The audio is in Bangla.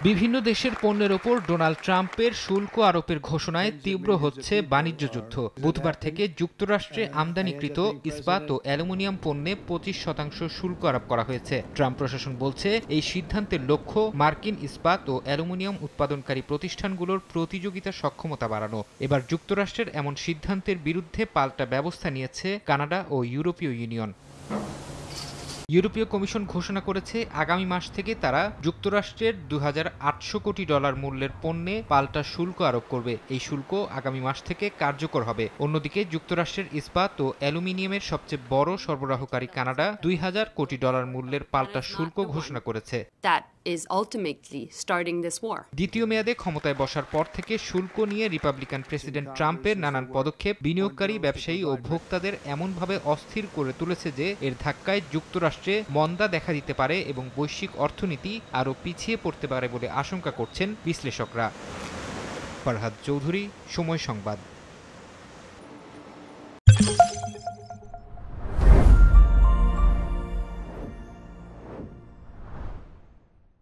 বিভিন্ন দেশের পণ্যের ওপর ডোনাল্ড ট্রাম্পের শুল্ক আরোপের ঘোষণায় তীব্র হচ্ছে বাণিজ্য যুদ্ধ। বুধবার থেকে যুক্তরাষ্ট্রে আমদানিকৃত ইস্পাত ও অ্যালুমিনিয়াম পণ্যে 25% শুল্ক আরোপ করা হয়েছে। ট্রাম্প প্রশাসন বলছে, এই সিদ্ধান্তের লক্ষ্য মার্কিন ইস্পাত ও অ্যালুমিনিয়াম উৎপাদনকারী প্রতিষ্ঠানগুলোর প্রতিযোগিতা সক্ষমতা বাড়ানো। এবার যুক্তরাষ্ট্রের এমন সিদ্ধান্তের বিরুদ্ধে পাল্টা ব্যবস্থা নিয়েছে কানাডা ও ইউরোপীয় ইউনিয়ন। ইউরোপীয় কমিশন ঘোষণা করেছে, আগামী মাস থেকে তারা যুক্তরাষ্ট্রের $2,800 কোটি মূল্যের পণ্যে পাল্টা শুল্ক আরোপ করবে। এই শুল্ক আগামী মাস থেকে কার্যকর হবে। অন্যদিকে যুক্তরাষ্ট্রের ইস্পাত ও অ্যালুমিনিয়ামের সবচেয়ে বড় সরবরাহকারী কানাডা $2,000 কোটি মূল্যের পাল্টা শুল্ক ঘোষণা করেছে। দ্বিতীয় মেয়াদে ক্ষমতায় বসার পর থেকে শুল্ক নিয়ে রিপাবলিকান প্রেসিডেন্ট ট্রাম্পের নানান পদক্ষেপ বিনিয়োগকারী, ব্যবসায়ী ও ভোক্তাদের এমনভাবে অস্থির করে তুলেছে যে এর ধাক্কায় যুক্তরাষ্ট্রে মন্দা দেখা দিতে পারে এবং বৈশ্বিক অর্থনীতি আরও পিছিয়ে পড়তে পারে বলে আশঙ্কা করছেন বিশ্লেষকরা। ফরহাদ চৌধুরী, সময় সংবাদ।